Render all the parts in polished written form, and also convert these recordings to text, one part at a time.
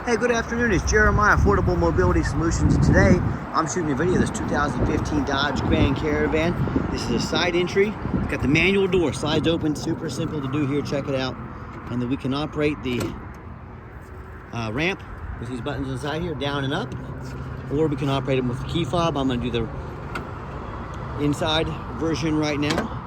Hey, good afternoon. It's Jeremiah, Affordable Mobility Solutions. Today, I'm shooting a video of this 2015 Dodge Grand Caravan. This is a side entry. It's got the manual door, slides open, super simple to do here. Check it out. And then we can operate the ramp with these buttons inside here, down and up. Or we can operate them with the key fob. I'm going to do the inside version right now.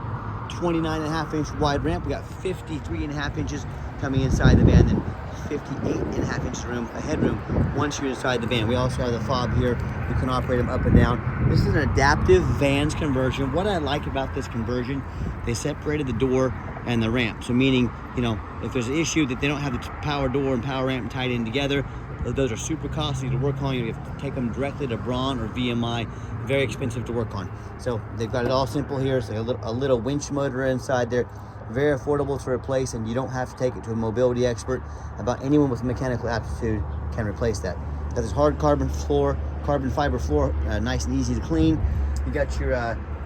29.5-inch wide ramp. We got 53.5 inches coming inside the van, then 58.5 inches room, headroom once you're inside the van. We also have the fob here. You can operate them up and down. This is an adaptive vans conversion. What I like about this conversion, they separated the door and the ramp. So meaning, you know, if there's an issue that they don't have the power door and power ramp tied in together, those are super costly to work on. You have to take them directly to Braun or VMI. Very expensive to work on. So they've got it all simple here. So a little winch motor inside there. Very affordable to replace, and you don't have to take it to a mobility expert. About anyone with mechanical aptitude can replace that. Got this hard carbon fiber floor, nice and easy to clean. You got your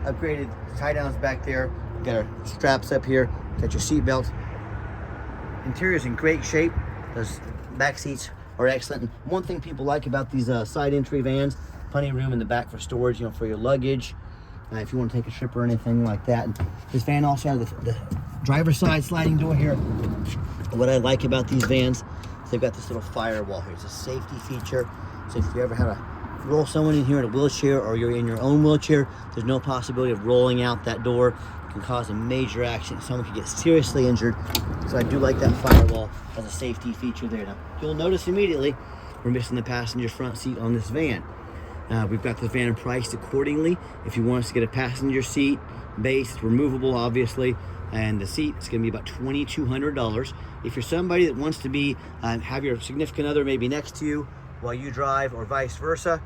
upgraded tie downs back there. You got our straps up here. Got your seat belt. Interior's in great shape. Those back seats are excellent. And one thing people like about these side entry vans, plenty of room in the back for storage, you know, for your luggage. If you want to take a trip or anything like that. And this van also has the driver's side sliding door here. What I like about these vans is they've got this little firewall here. It's a safety feature. So if you ever have to roll someone in here in a wheelchair, or you're in your own wheelchair, there's no possibility of rolling out that door. It can cause a major accident. Someone could get seriously injured. So I do like that firewall as a safety feature there. Now, you'll notice immediately we're missing the passenger front seat on this van. We've got the van priced accordingly. If you want us to get a passenger seat base, it's removable obviously, and the seat is going to be about $2,200. If you're somebody that wants to be have your significant other maybe next to you while you drive, or vice versa,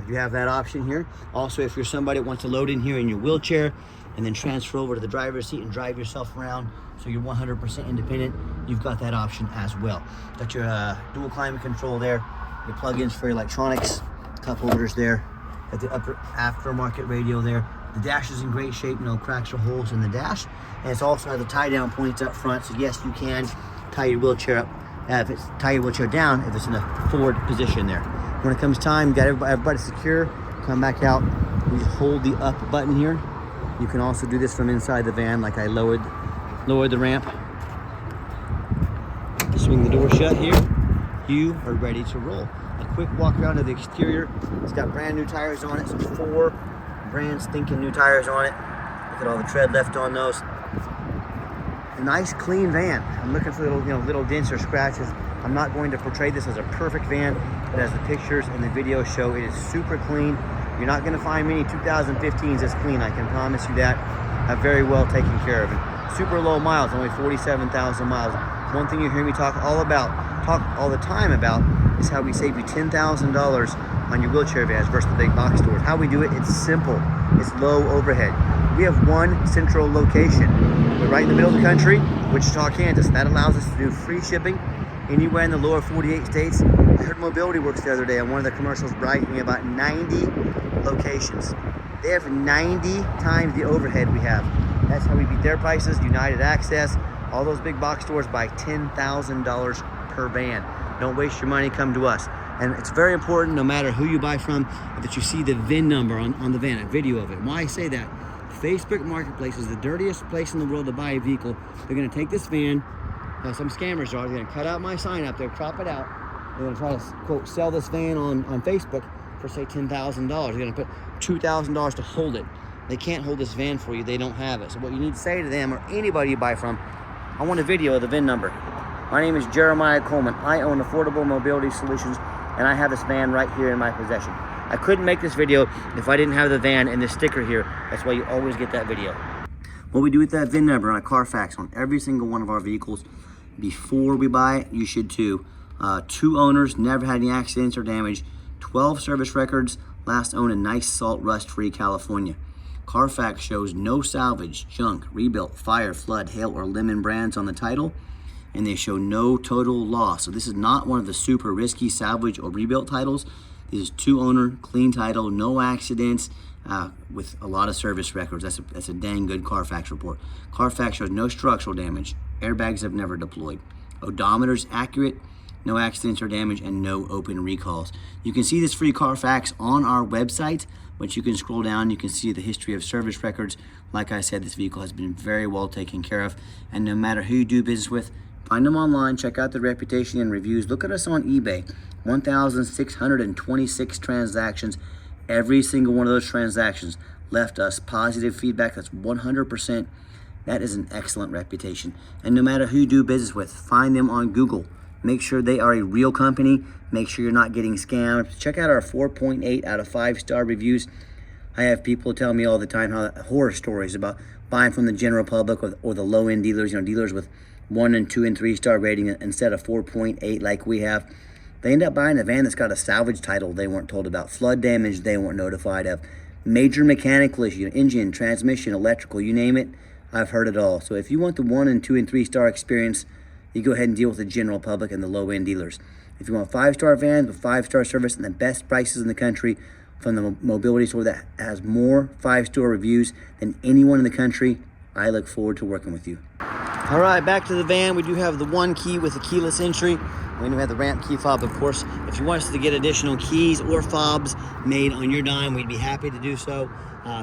you have that option here. Also, if you're somebody that wants to load in here in your wheelchair and then transfer over to the driver's seat and drive yourself around so you're 100% independent, you've got that option as well. Got your dual climate control there, your plug-ins for your electronics, cup holders there, at the upper aftermarket radio there. The dash is in great shape, no cracks or holes in the dash, and it's also has the tie down points up front, so yes, you can tie your wheelchair up, tie your wheelchair down if it's in a forward position there. When it comes time, you got everybody secure, come back out, you just hold the up button here. You can also do this from inside the van, like I lowered the ramp. Swing the door shut here. You are ready to roll. A quick walk around to the exterior. It's got brand new tires on it. So 4 brand stinking new tires on it. Look at all the tread left on those. A nice clean van. I'm looking for little dents or scratches. I'm not going to portray this as a perfect van, but as the pictures and the video show, it is super clean. You're not going to find many 2015s as clean, I can promise you that. Very well taken care of. And super low miles, only 47,000 miles. One thing you hear me talk all the time about is how we save you $10,000 on your wheelchair vans versus the big box stores. How we do it, it's simple. It's low overhead. We have one central location. We're right in the middle of the country, Wichita, Kansas. That allows us to do free shipping anywhere in the lower 48 states. I heard Mobility Works the other day on one of the commercials bragging about 90 locations. They have 90 times the overhead we have. That's how we beat their prices. United Access, all those big box stores buy $10,000 per van. Don't waste your money, come to us. And it's very important, no matter who you buy from, that you see the VIN number on the van, a video of it. Why I say that, Facebook Marketplace is the dirtiest place in the world to buy a vehicle. They're gonna take this van, some scammers are, they're gonna cut out my sign up there, crop it out. They're gonna try to, quote, sell this van on Facebook for say $10,000. They're gonna put $2,000 to hold it. They can't hold this van for you, they don't have it. So what you need to say to them, or anybody you buy from, I want a video of the VIN number. My name is Jeremiah Coleman. I own Affordable Mobility Solutions, and I have this van right here in my possession. I couldn't make this video if I didn't have the van and this sticker here. That's why you always get that video. What we do with that VIN number on a Carfax on every single one of our vehicles, before we buy it, you should too. 2 owners, never had any accidents or damage, 12 service records, last owned in nice salt rust-free California. Carfax shows no salvage, junk, rebuilt, fire, flood, hail, or lemon brands on the title, and they show no total loss. So this is not one of the super risky salvage or rebuilt titles. This is 2 owner, clean title, no accidents, with a lot of service records. That's a dang good Carfax report. Carfax shows no structural damage. Airbags have never deployed. Odometer's accurate. no accidents or damage, and no open recalls. You can see this free Carfax on our website, but you can scroll down, you can see the history of service records. Like I said, this vehicle has been very well taken care of, and no matter who you do business with, find them online, check out the reputation and reviews. Look at us on eBay, 1,626 transactions. Every single one of those transactions left us positive feedback. That's 100%. That is an excellent reputation. And no matter who you do business with, find them on Google. Make sure they are a real company. Make sure you're not getting scammed. Check out our 4.8 out of 5-star reviews. I have people tell me all the time how horror stories about buying from the general public or the low-end dealers, dealers with 1 and 2 and 3-star rating instead of 4.8 like we have. They end up buying a van that's got a salvage title they weren't told about, flood damage they weren't notified of, major mechanical issue, engine, transmission, electrical, you name it. I've heard it all. So if you want the 1 and 2 and 3-star experience, you go ahead and deal with the general public and the low-end dealers. If you want 5-star vans with 5-star service and the best prices in the country from the mobility store that has more 5-star reviews than anyone in the country, I look forward to working with you. All right, back to the van. We do have the 1 key with the keyless entry. We do have the ramp key fob, of course. If you want us to get additional keys or fobs made on your dime, we'd be happy to do so.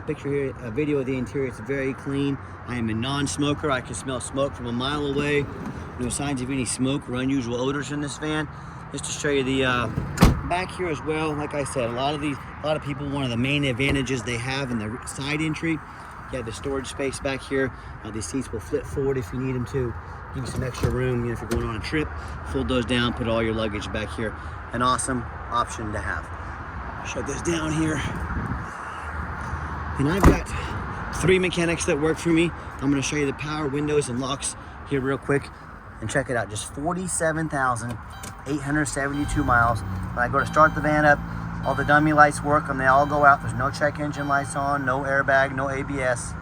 Picture here, a video of the interior. It's very clean. I am a non-smoker. I can smell smoke from a mile away. No signs of any smoke or unusual odors in this van. Just to show you the back here as well. Like I said, a lot of people, one of the main advantages they have in the side entry, you have the storage space back here. These seats will flip forward if you need them to. Give you some extra room, if you're going on a trip. Fold those down, put all your luggage back here. An awesome option to have. Shut this down here. And I've got 3 mechanics that work for me. I'm gonna show you the power windows and locks here real quick. And check it out, just 47,872 miles. When I go to start the van up, all the dummy lights work and they all go out. There's no check engine lights on, no airbag, no ABS.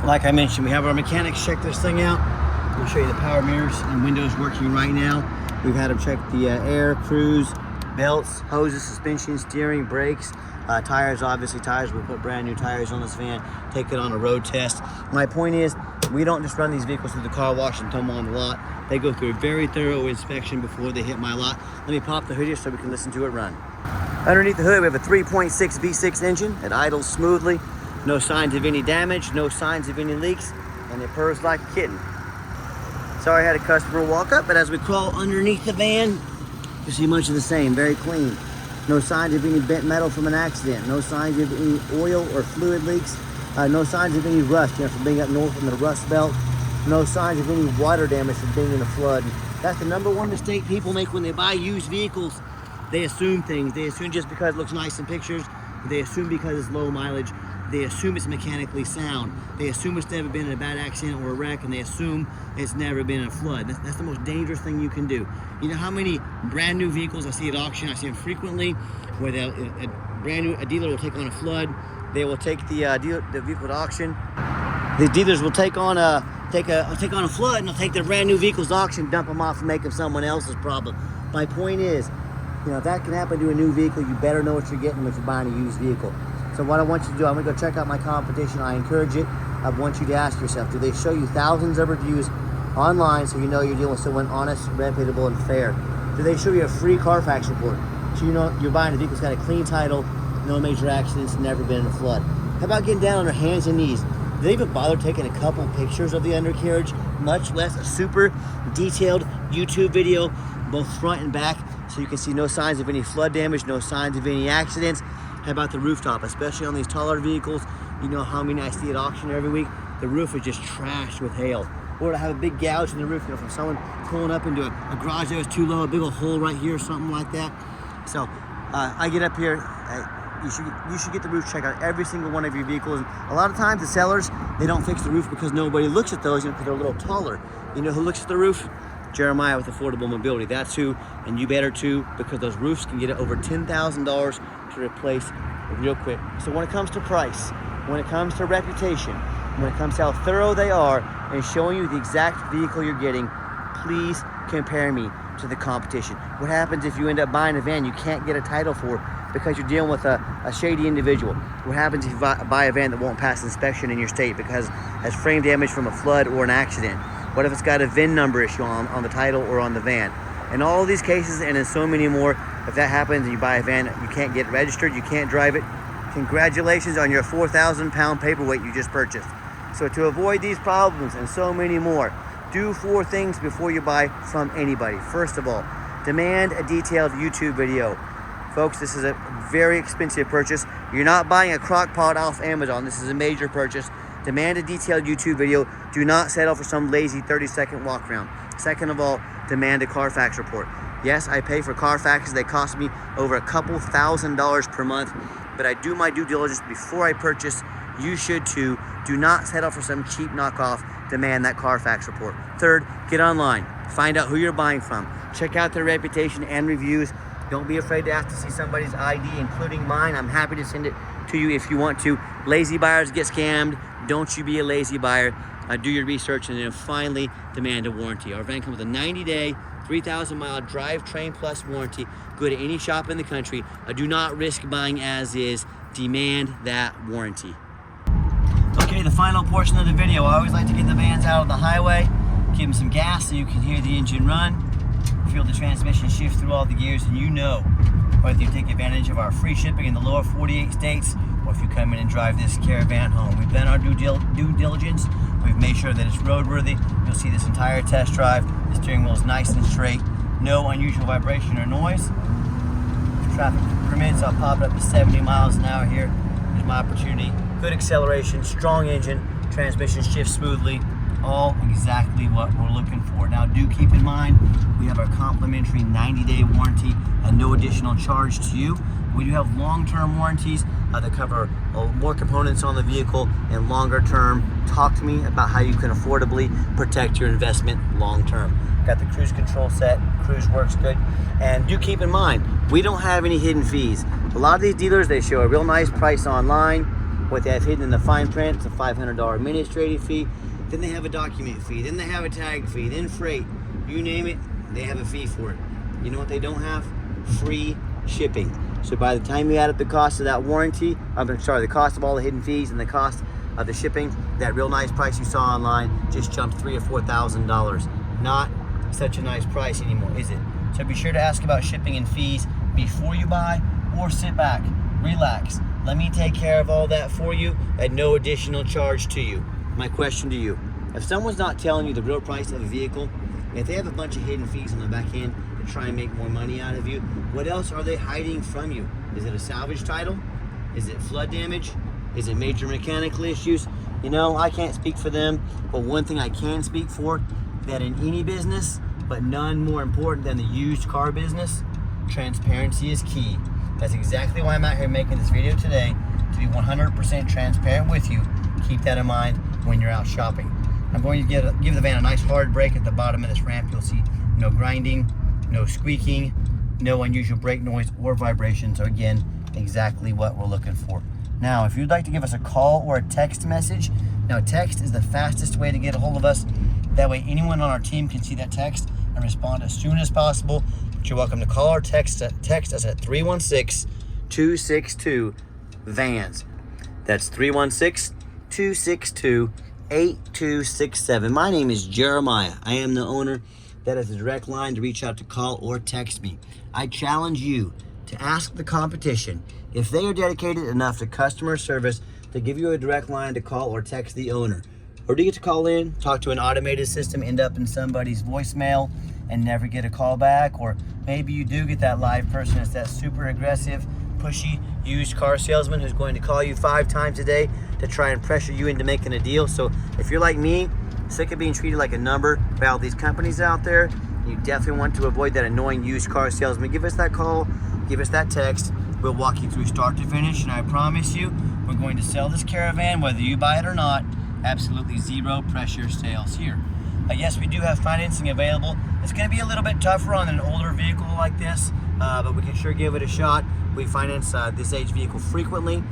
Like I mentioned, we have our mechanics check this thing out. I'll show you the power mirrors and windows working right now. We've had them check the air, cruise, belts, hoses, suspension, steering, brakes, tires, obviously tires. We put brand new tires on this van, take it on a road test. My point is, we don't just run these vehicles through the car wash and tow them on the lot. They go through a very thorough inspection before they hit my lot. Let me pop the hood here so we can listen to it run. Underneath the hood, we have a 3.6 V6 engine. It idles smoothly. No signs of any damage, no signs of any leaks, and it purrs like a kitten. Sorry I had a customer walk up, but as we crawl underneath the van, you see much of the same, very clean. No signs of any bent metal from an accident, no signs of any oil or fluid leaks, no signs of any rust, from being up north in the rust belt, no signs of any water damage from being in a flood. That's the #1 mistake people make when they buy used vehicles. They assume things. They assume just because it looks nice in pictures, they assume because it's low mileage, they assume it's mechanically sound. They assume it's never been in a bad accident or a wreck, and they assume it's never been in a flood. That's the most dangerous thing you can do. You know how many brand new vehicles I see at auction? I see them frequently, where a dealer will take on a flood. They will take the vehicle to auction. These dealers will take on a flood, and they'll take their brand new vehicles to auction, dump them off, and make them someone else's problem. My point is, if that can happen to a new vehicle, you better know what you're getting if you're buying a used vehicle. So what I want you to do, I'm gonna go check out my competition. I encourage it. I want you to ask yourself, do they show you thousands of reviews online so you know you're dealing with someone honest, reputable, and fair? Do they show you a free Carfax report so you know you're buying a vehicle that's got a clean title, no major accidents, never been in a flood? How about getting down on their hands and knees? Do they even bother taking a couple pictures of the undercarriage, much less a super detailed YouTube video, both front and back, so you can see no signs of any flood damage, no signs of any accidents? How about the rooftop, especially on these taller vehicles? You know how many I see at auction every week? The roof is just trashed with hail. Or to have a big gouge in the roof, from someone pulling up into a garage that was too low, a big old hole right here or something like that. So I get up here, you should get the roof checked out, every single one of your vehicles. And a lot of times the sellers, they don't fix the roof because nobody looks at those, because they're a little taller. You know who looks at the roof? Jeremiah with Affordable Mobility. That's who, and you better too, because those roofs can get over $10,000 to replace real quick. So when it comes to price, when it comes to reputation, when it comes to how thorough they are and showing you the exact vehicle you're getting, please compare me to the competition. What happens if you end up buying a van you can't get a title for because you're dealing with a shady individual? What happens if you buy a van that won't pass inspection in your state because it has frame damage from a flood or an accident? What if it's got a VIN number issue on the title or on the van? In all of these cases and in so many more, if that happens and you buy a van, you can't get registered, you can't drive it, congratulations on your 4,000 pound paperweight you just purchased. So to avoid these problems and so many more, do 4 things before you buy from anybody. First of all, demand a detailed YouTube video. Folks, this is a very expensive purchase. You're not buying a crock pot off Amazon. This is a major purchase. Demand a detailed YouTube video. Do not settle for some lazy 30-second walk around. Second of all, demand a Carfax report. Yes, I pay for Carfaxes. They cost me over a couple $1,000s per month, but I do my due diligence before I purchase. You should too. Do not settle for some cheap knockoff. Demand that Carfax report. Third, get online. Find out who you're buying from. Check out their reputation and reviews. Don't be afraid to ask to see somebody's ID, including mine. I'm happy to send it to you if you want to. Lazy buyers get scammed. Don't you be a lazy buyer. Do your research and then finally demand a warranty. Our van comes with a 90-day, 3,000-mile drivetrain plus warranty. Go to any shop in the country. Do not risk buying as is. Demand that warranty. Okay, the final portion of the video. I always like to get the vans out on the highway, give them some gas so you can hear the engine run, feel the transmission shift through all the gears, and you know whether you take advantage of our free shipping in the lower 48 states or if you come in and drive this Caravan home. We've done our due diligence. We've made sure that it's roadworthy. You'll see this entire test drive. The steering wheel is nice and straight. No unusual vibration or noise. If traffic permits, I'll pop it up to 70 miles an hour here. Here's my opportunity. Good acceleration, strong engine, transmission shifts smoothly. All exactly what we're looking for. Now do keep in mind, we have our complimentary 90-day warranty and no additional charge to you. We do have long-term warranties that cover more components on the vehicle and longer term. Talk to me about how you can affordably protect your investment long-term. Got the cruise control set, cruise works good. And do keep in mind, we don't have any hidden fees. A lot of these dealers, they show a real nice price online. What they have hidden in the fine print, it's a $500 administrative fee. Then they have a document fee, then they have a tag fee, then freight. You name it, they have a fee for it. You know what they don't have? Free shipping. So by the time you add up the cost of that warranty, the cost of all the hidden fees and the cost of the shipping, that real nice price you saw online just jumped $3,000 or $4,000. Not such a nice price anymore, is it? So be sure to ask about shipping and fees before you buy, or sit back, relax. Let me take care of all that for you at no additional charge to you. My question to you, if someone's not telling you the real price of a vehicle, if they have a bunch of hidden fees on the back end to try and make more money out of you, what else are they hiding from you? Is it a salvage title? Is it flood damage? Is it major mechanical issues? You know, I can't speak for them, but one thing I can speak for, that in any business, but none more important than the used car business, transparency is key. That's exactly why I'm out here making this video today, to be 100% transparent with you. Keep that in mind when you're out shopping. I'm going to give the van a nice hard brake at the bottom of this ramp. You'll see no grinding, no squeaking, no unusual brake noise or vibration. So again, exactly what we're looking for. Now, if you'd like to give us a call or a text message, now text is the fastest way to get a hold of us. That way anyone on our team can see that text and respond as soon as possible. But you're welcome to call or text us at 316-262-VANS. That's 316-262-8267. My name is Jeremiah. I am the owner. That is a direct line to reach out to call or text me. I challenge you to ask the competition if they are dedicated enough to customer service to give you a direct line to call or text the owner. Or do you get to call in, talk to an automated system, end up in somebody's voicemail and never get a call back? Or maybe you do get that live person. It's that super aggressive, pushy used car salesman who's going to call you 5 times a day to try and pressure you into making a deal. So if you're like me, sick of being treated like a number by all these companies out there, you definitely want to avoid that annoying used car salesman. Give us that call, give us that text. We'll walk you through start to finish, and I promise you, we're going to sell this Caravan whether you buy it or not. Absolutely zero pressure sales here. Yes, we do have financing available. It's going to be a little bit tougher on an older vehicle like this, but we can sure give it a shot. We finance this age vehicle frequently.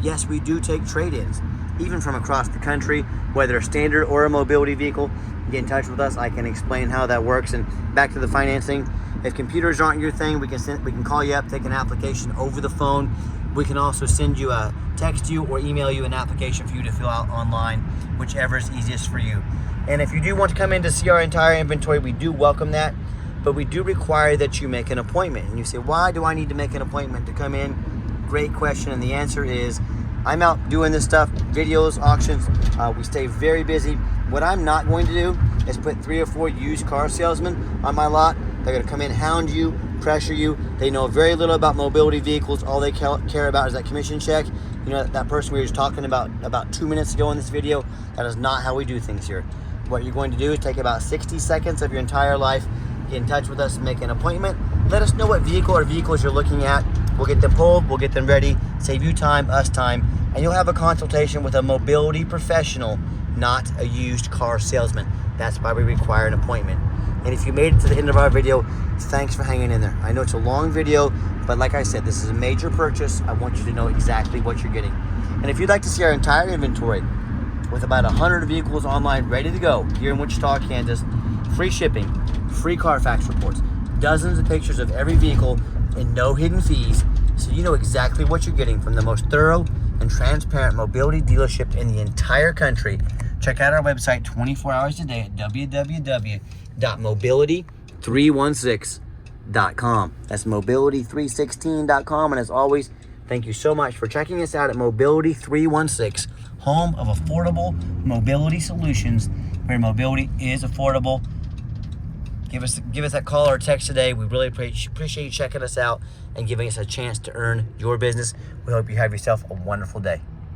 Yes, we do take trade-ins, even from across the country, whether a standard or a mobility vehicle. Get in touch with us. I can explain how that works. And back to the financing. If computers aren't your thing, we can call you up, take an application over the phone. We can also send you text you or email you an application for you to fill out online, whichever is easiest for you. And if you do want to come in to see our entire inventory, we do welcome that. but we do require that you make an appointment. And you say, why do I need to make an appointment to come in? Great question, and the answer is, I'm out doing this stuff, videos, auctions. We stay very busy. What I'm not going to do is put 3 or 4 used car salesmen on my lot. They're gonna come in, hound you, pressure you. They know very little about mobility vehicles. All they care about is that commission check. You know, that person we were just talking about 2 minutes ago in this video, that is not how we do things here. What you're going to do is take about 60 seconds of your entire life, get in touch with us, make an appointment. Let us know what vehicle or vehicles you're looking at. We'll get them pulled, we'll get them ready, save you time, us time, and you'll have a consultation with a mobility professional, not a used car salesman. That's why we require an appointment. And if you made it to the end of our video, thanks for hanging in there. I know it's a long video, but like I said, this is a major purchase. I want you to know exactly what you're getting. And if you'd like to see our entire inventory with about 100 vehicles online ready to go here in Wichita, Kansas, free shipping, free Carfax reports, dozens of pictures of every vehicle, and no hidden fees, so you know exactly what you're getting from the most thorough and transparent mobility dealership in the entire country. Check out our website 24 hours a day at www.mobility316.com. That's mobility316.com. And as always, thank you so much for checking us out at Mobility 316, home of affordable mobility solutions, where mobility is affordable. Give us that call or text today. We really appreciate you checking us out and giving us a chance to earn your business. We hope you have yourself a wonderful day.